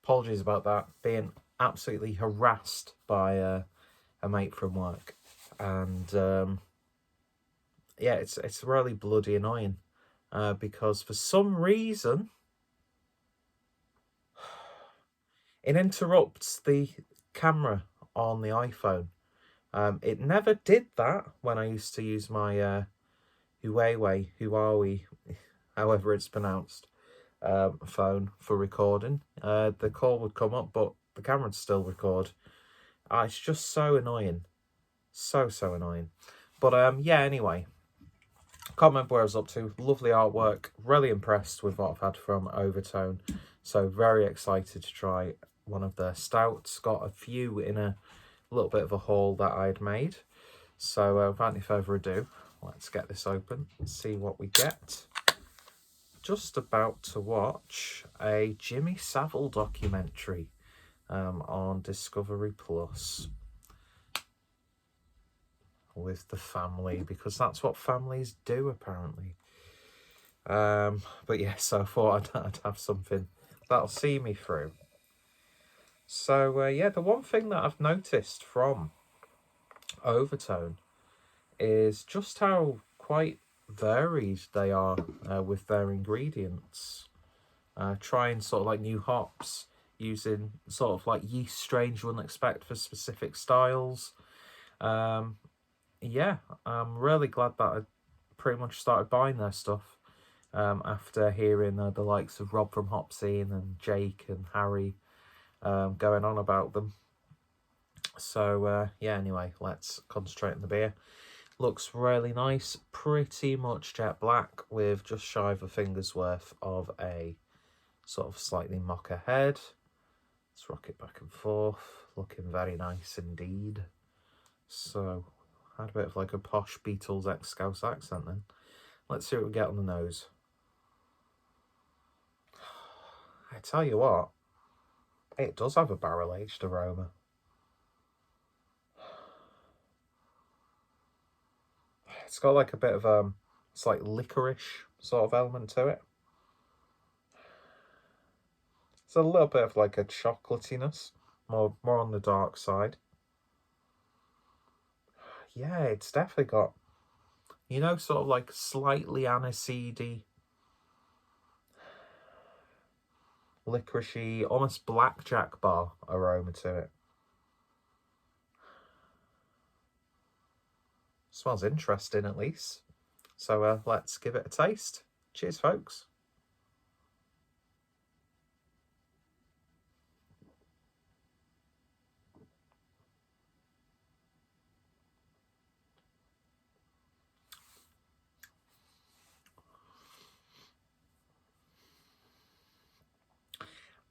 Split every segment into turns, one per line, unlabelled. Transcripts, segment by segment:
apologies about that. Being absolutely harassed by a mate from work. And yeah, it's really bloody annoying. Because for some reason, it interrupts the camera on the iPhone. It never did that when I used to use my Huawei, however it's pronounced, phone for recording. The call would come up, but the camera would still record. It's just so annoying. So annoying. But yeah, anyway. Can't remember where I was up to. Lovely artwork. Really impressed with what I've had from Overtone. So very excited to try one of their stouts. Got a few in a little bit of a haul that I'd made. So without any further ado, let's get this open and see what we get. Just about to watch a Jimmy Savile documentary on Discovery Plus with the family, because that's what families do apparently. But yeah, so I thought I'd have something that'll see me through. So yeah, the one thing that I've noticed from Overtone is just how quite varied they are with their ingredients. Trying sort of like new hops, using sort of like yeast strains you wouldn't expect for specific styles. Yeah, I'm really glad that I pretty much started buying their stuff after hearing the likes of Rob from Hop Scene and Jake and Harry going on about them. So yeah, anyway, let's concentrate on the beer. Looks really nice, pretty much jet black with just shy of a finger's worth of a sort of slightly mocha head. Let's rock it back and forth, looking very nice indeed. So, had a bit of like a posh Beatles ex-Scouse accent then. Let's see what we get on the nose. I tell you what, it does have a barrel-aged aroma. It's got like a bit of it's like licorice sort of element to it. It's a little bit of like a chocolatiness, more on the dark side. Yeah, it's definitely got, you know, sort of like slightly aniseedy, licoricey, almost blackjack bar aroma to it. Smells interesting at least. So let's give it a taste. Cheers, folks.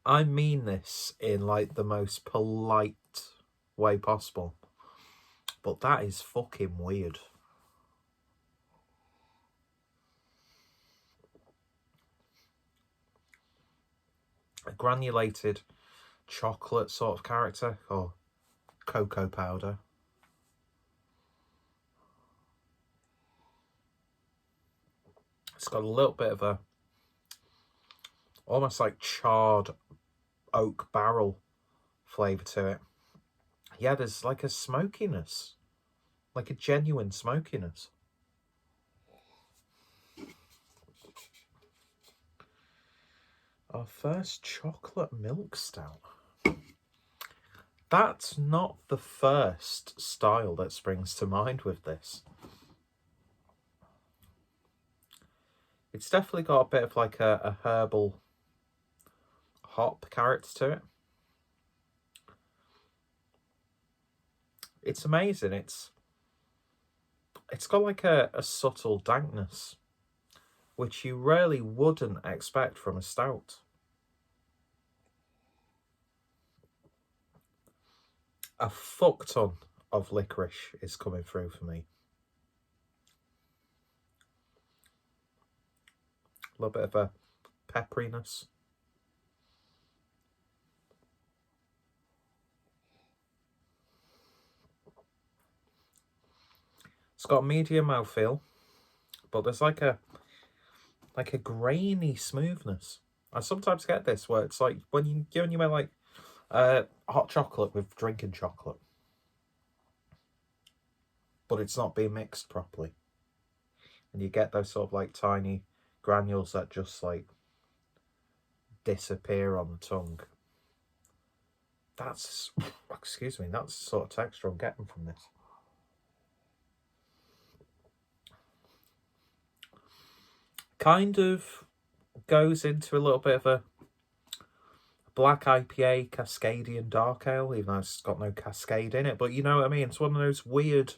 I mean this in like the most polite way possible, but that is fucking weird. A granulated chocolate sort of character, or cocoa powder. It's got a little bit of a almost like charred oak barrel flavour to it. Yeah, there's like a smokiness, like a genuine smokiness. Our first chocolate milk stout. That's not the first style that springs to mind with this. It's definitely got a bit of like a herbal hop character to it. It's amazing. It's got like a subtle dankness, which you really wouldn't expect from a stout. A fuck ton of licorice is coming through for me. A little bit of a pepperiness. It's got a medium mouthfeel, but there's like a grainy smoothness. I sometimes get this where it's like when you make like hot chocolate with drinking chocolate, but it's not being mixed properly, and you get those sort of like tiny granules that just like disappear on the tongue. That's, excuse me, that's the sort of texture I'm getting from this. Kind of goes into a little bit of a black IPA Cascadian dark ale, even though it's got no Cascade in it. But you know what I mean? It's one of those weird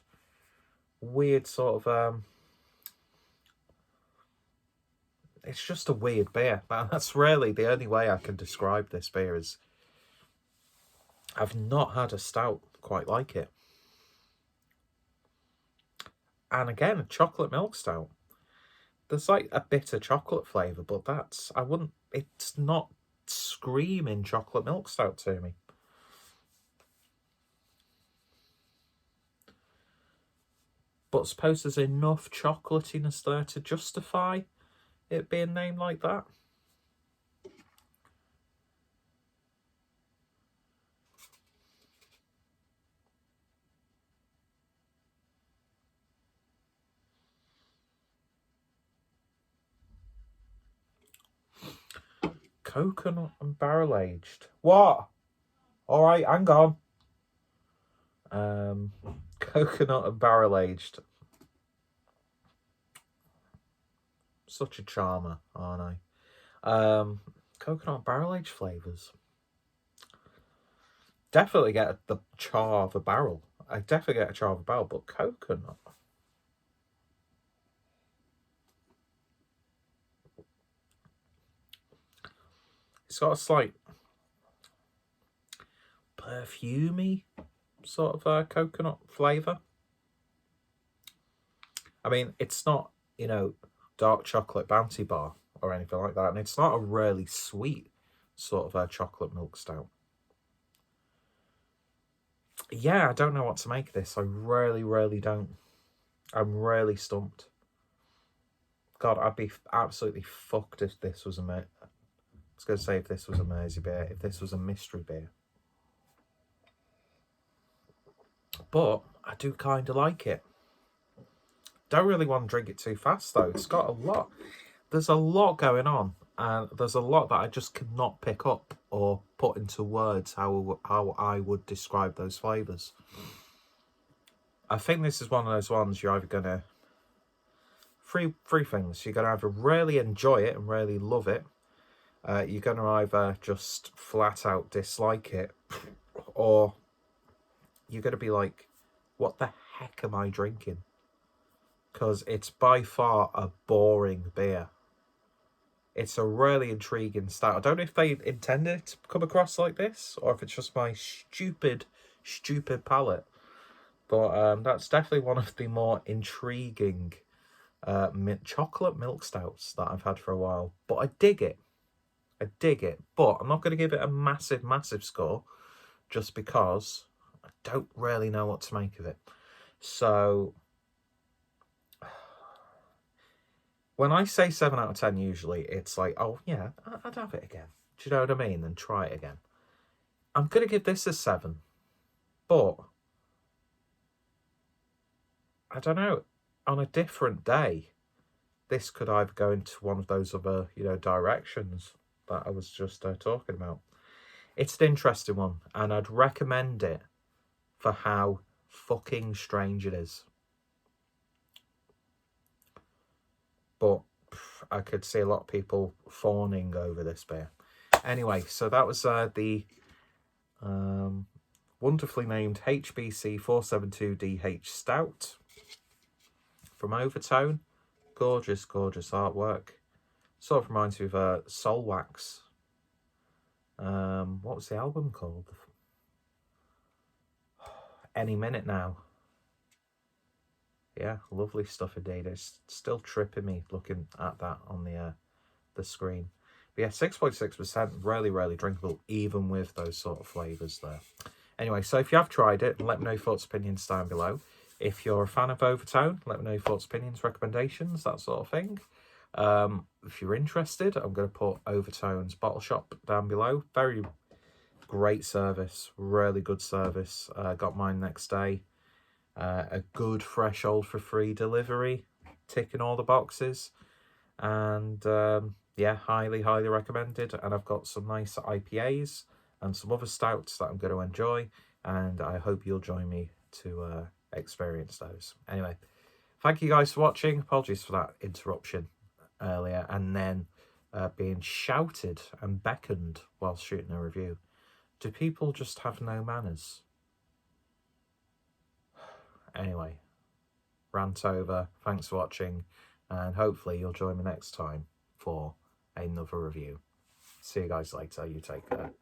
sort of... it's just a weird beer. That's really the only way I can describe this beer is... I've not had a stout quite like it. And again, a chocolate milk stout. There's like a bitter chocolate flavour, but that's... it's not screaming chocolate milk stout to me. But I suppose there's enough chocolatiness there to justify it being named like that. Coconut and barrel aged. What? All right, hang on. Coconut and barrel aged. Such a charmer, aren't I? Coconut and barrel aged flavours. Definitely get the char of a barrel. I definitely get a char of a barrel, but coconut. It's got a slight perfumey sort of coconut flavour. I mean, it's not, you know, dark chocolate Bounty Bar or anything like that. And it's not a really sweet sort of chocolate milk stout. Yeah, I don't know what to make of this. I really, really don't. I'm really stumped. God, I'd be absolutely fucked if this was I was going to say if this was a Mersey beer, if this was a mystery beer. But I do kind of like it. Don't really want to drink it too fast, though. It's got a lot. There's a lot going on. And there's a lot that I just cannot pick up or put into words how I would describe those flavours. I think this is one of those ones you're either going to... Three things. You're going to either really enjoy it and really love it. You're going to either just flat out dislike it, or you're going to be like, what the heck am I drinking? Because it's by far a boring beer. It's a really intriguing stout. I don't know if they intended it to come across like this, or if it's just my stupid palate. But that's definitely one of the more intriguing chocolate milk stouts that I've had for a while. But I dig it. But I'm not going to give it a massive score just because I don't really know what to make of it. So when I say 7 out of 10, usually it's like, oh yeah, I'd have it again. Do you know what I mean? And try it again. I'm going to give this a 7. But I don't know. On a different day, this could either go into one of those other, directions that I was just talking about. It's an interesting one, and I'd recommend it for how fucking strange it is. But I could see a lot of people fawning over this beer. Anyway, so that was the wonderfully named HBC 472DH Stout from Overtone. Gorgeous artwork. Sort of reminds me of Soul Wax. What was the album called? Any Minute Now. Yeah, lovely stuff indeed. It's still tripping me looking at that on the screen. But yeah, 6.6%, really drinkable, even with those sort of flavours there. Anyway, so if you have tried it, let me know your thoughts, opinions down below. If you're a fan of Overtone, let me know your thoughts, opinions, recommendations, that sort of thing. If you're interested, I'm going to put Overtone's bottle shop down below. Very great service, really good service. Got mine next day. A good fresh old for free delivery, ticking all the boxes. And yeah, highly recommended. And I've got some nice IPAs and some other stouts that I'm going to enjoy, and I hope you'll join me to experience those. Anyway, thank you guys for watching. Apologies for that interruption earlier, and then being shouted and beckoned while shooting a review. Do people just have no manners? Anyway, rant over. Thanks for watching, and hopefully you'll join me next time for another review. See you guys later. You take care.